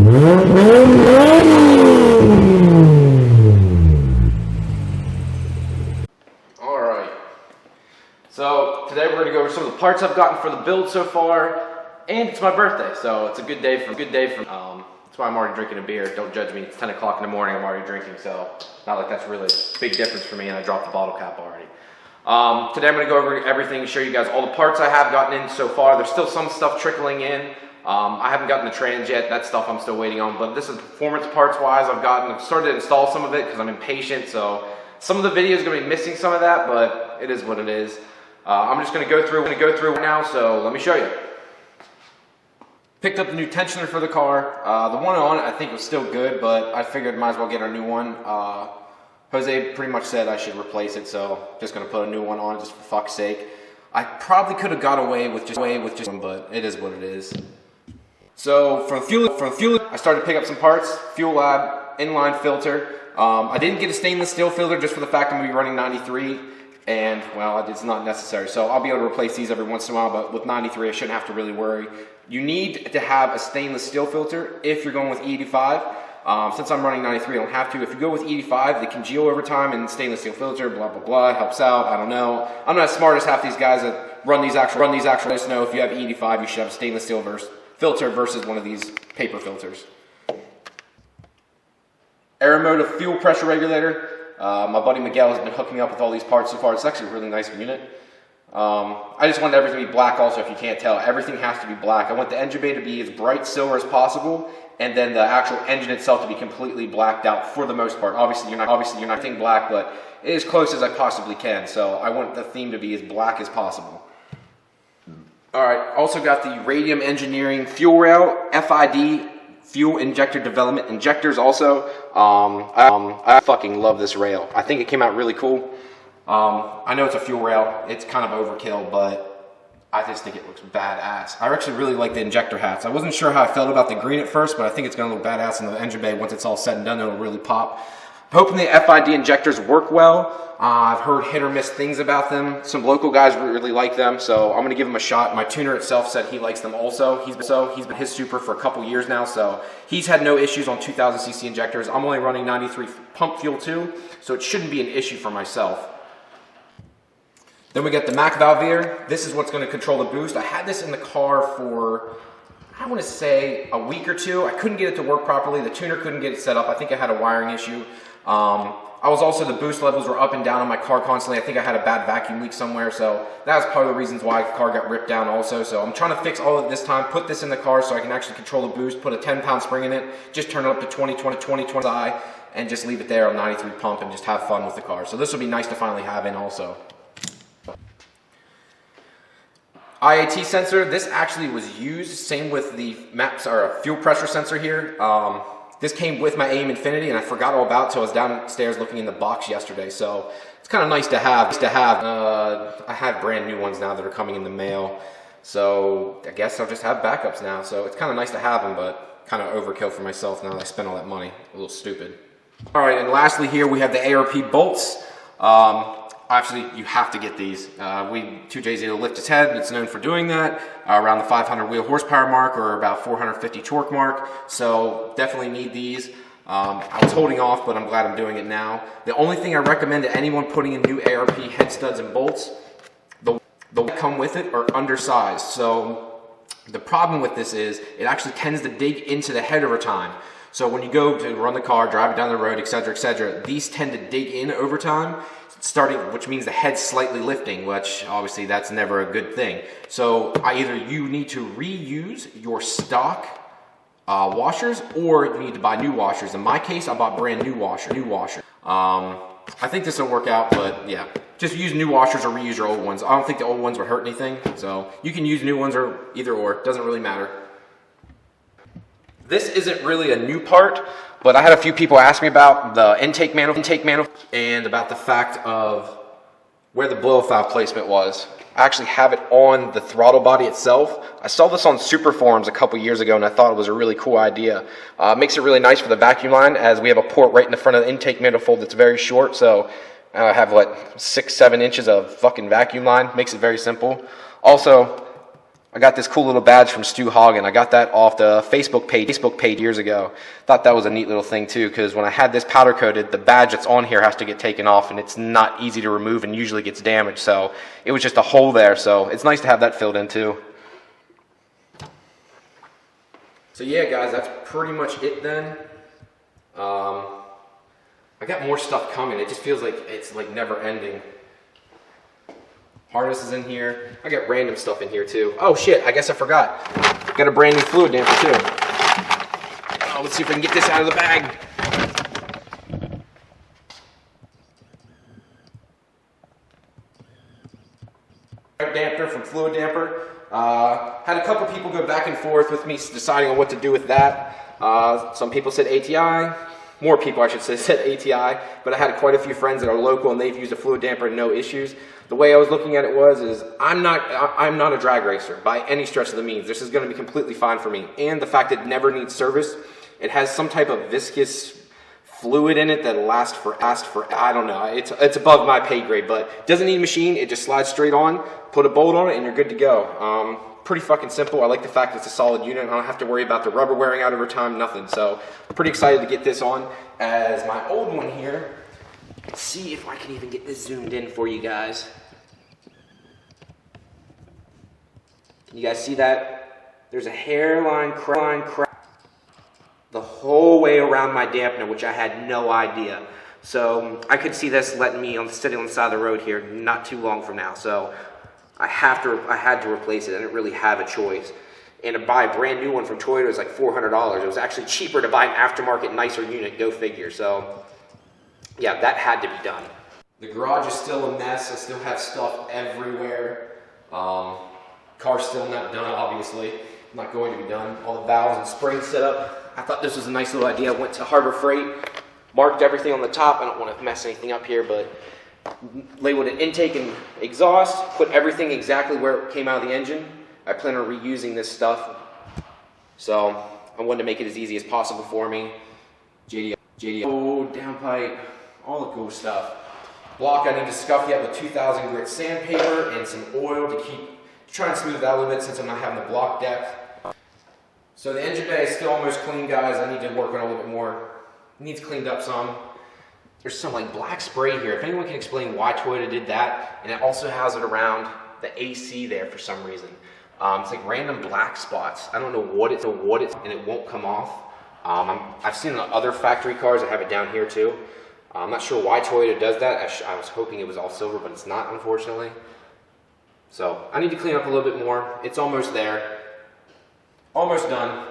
Alright, so today we're going to go over some of the parts I've gotten for the build so far, and it's my birthday, so it's a good day for, that's why I'm already drinking a beer. Don't judge me, it's 10 o'clock in the morning, I'm already drinking, so not like that's really a big difference for me, and I dropped the bottle cap already. Today I'm going to go over everything and show you guys all the parts I have gotten in so far. There's still some stuff trickling in. I haven't gotten the trans yet, that stuff I'm still waiting on, but this is performance parts wise. I've started to install some of it because I'm impatient, so some of the video is going to be missing some of that, but it is what it is. I'm just going to go through now, so let me show you. Picked up the new tensioner for the car. The one on it I think was still good, but I figured might as well get a new one. Jose pretty much said I should replace it, so just going to put a new one on just for fuck's sake. I probably could have got away with just one, but it is what it is. So for the fuel, I started to pick up some parts. Fuel Lab inline filter. I didn't get a stainless steel filter just for the fact I'm going to be running 93, and well, it's not necessary. So I'll be able to replace these every once in a while, but with 93 I shouldn't have to really worry. You need to have a stainless steel filter if you're going with E85. Since I'm running 93, I don't have to. If you go with E85, they congeal over time, and stainless steel filter, blah blah blah, helps out. I don't know. I'm not as smart as half these guys that run these actual. Just know if you have E85, you should have a stainless steel filter versus one of these paper filters. Aeromotive fuel pressure regulator. My buddy Miguel has been hooking me up with all these parts so far. It's actually a really nice unit. I just wanted everything to be black also, if you can't tell. Everything has to be black. I want the engine bay to be as bright silver as possible, and then the actual engine itself to be completely blacked out for the most part. Obviously you're not getting black, but as close as I possibly can. So I want the theme to be as black as possible. Alright, also got the Radium Engineering fuel rail, FID, fuel injector development injectors also. I fucking love this rail. I think it came out really cool. I know it's a fuel rail, it's kind of overkill, but I just think it looks badass. I actually really like the injector hats. I wasn't sure how I felt about the green at first, but I think it's gonna look badass in the engine bay. Once it's all said and done, it'll really pop. I'm hoping the FID injectors work well. I've heard hit or miss things about them. Some local guys really like them, so I'm gonna give them a shot. My tuner itself said he likes them also. He's been his Supra for a couple years now, so he's had no issues on 2000cc injectors. I'm only running 93 pump fuel too, so it shouldn't be an issue for myself. Then we get the Mack Valve Ear. This is what's going to control the boost. I had this in the car for, I want to say, a week or two. I couldn't get it to work properly. The tuner couldn't get it set up. I think I had a wiring issue. The boost levels were up and down on my car constantly. I think I had a bad vacuum leak somewhere, so that was part of the reasons why the car got ripped down also. So I'm trying to fix all of it this time, put this in the car so I can actually control the boost, put a 10-pound spring in it, just turn it up to 20, and just leave it there on 93 pump and just have fun with the car. So this will be nice to finally have in also. IAT sensor, this actually was used, same with the maps or fuel pressure sensor here. This came with my AIM Infinity, and I forgot all about it until I was downstairs looking in the box yesterday, so it's kind of nice to have. I have brand new ones now that are coming in the mail, so I guess I'll just have backups now, so it's kind of nice to have them, but kind of overkill for myself now that I spent all that money. A little stupid. Alright, and lastly here we have the ARP Bolts. Actually, you have to get these. 2J's able to lift its head. It's known for doing that around the 500 wheel horsepower mark or about 450 torque mark. So definitely need these. I was holding off, but I'm glad I'm doing it now. The only thing I recommend to anyone putting in new ARP head studs and bolts, the that come with it are undersized. So the problem with this is it actually tends to dig into the head over time. So when you go to run the car, drive it down the road, etc., these tend to dig in over time, which means the head's slightly lifting, which obviously that's never a good thing. So either you need to reuse your stock washers, or you need to buy new washers. In my case, I bought brand new washers. I think this will work out, but yeah, just use new washers or reuse your old ones. I don't think the old ones would hurt anything, so you can use new ones or either or, it doesn't really matter. This isn't really a new part, but I had a few people ask me about the intake manifold and about the fact of where the blow-off valve placement was. I actually have it on the throttle body itself. I saw this on Supra forums a couple years ago, and I thought it was a really cool idea. Makes it really nice for the vacuum line, as we have a port right in the front of the intake manifold that's very short, so I have what, 6-7 inches of fucking vacuum line. Makes it very simple. Also, I got this cool little badge from Stu Hagen. I got that off the Facebook page years ago. Thought that was a neat little thing too, because when I had this powder coated, the badge that's on here has to get taken off, and it's not easy to remove and usually gets damaged. So it was just a hole there. So it's nice to have that filled in too. So yeah, guys, that's pretty much it then. I got more stuff coming. It just feels like it's like never ending. Harness is in here. I got random stuff in here too. Oh shit, I guess I forgot. Got a brand new fluid damper too. Oh, let's see if I can get this out of the bag. Damper from Fluid Damper. Had a couple people go back and forth with me deciding on what to do with that. Some people said ATI. More people, I should say, said ATI, but I had quite a few friends that are local and they've used a fluid damper and no issues. The way I was looking at it is I'm not a drag racer by any stretch of the means. This is going to be completely fine for me. And the fact it never needs service, it has some type of viscous fluid in it that lasts for I don't know. It's above my pay grade, but it doesn't need a machine. It just slides straight on, put a bolt on it, and you're good to go. Pretty fucking simple. I like the fact it's a solid unit. I don't have to worry about the rubber wearing out over time, nothing. So pretty excited to get this on. As my old one here, let's see if I can even get this zoomed in for you guys. Can you guys see that? There's a hairline crack the whole way around my dampener, which I had no idea. So I could see this letting me sitting on the side of the road here not too long from now. So I had to replace it. I didn't really have a choice. And to buy a brand new one from Toyota was like $400. It was actually cheaper to buy an aftermarket, nicer unit, go figure. So yeah, that had to be done. The garage is still a mess. I still have stuff everywhere. Car's still not done, obviously. Not going to be done. All the valves and springs set up. I thought this was a nice little idea. I went to Harbor Freight, marked everything on the top. I don't want to mess anything up here, but labeled it intake and exhaust, put everything exactly where it came out of the engine. I plan on reusing this stuff, so I wanted to make it as easy as possible for me. JD, downpipe, all the cool stuff. Block I need to scuff yet with 2000 grit sandpaper and some oil to try and smooth that a little bit since I'm not having the block depth. So the engine bay is still almost clean, guys. I need to work on it a little bit more. It needs cleaned up some. There's some like black spray here. If anyone can explain why Toyota did that, and it also has it around the AC there for some reason. It's like random black spots. I don't know what it's, and it won't come off. I've seen it on other factory cars. I have it down here too. I'm not sure why Toyota does that. I was hoping it was all silver, but it's not, unfortunately. So I need to clean up a little bit more. It's almost there. Almost done.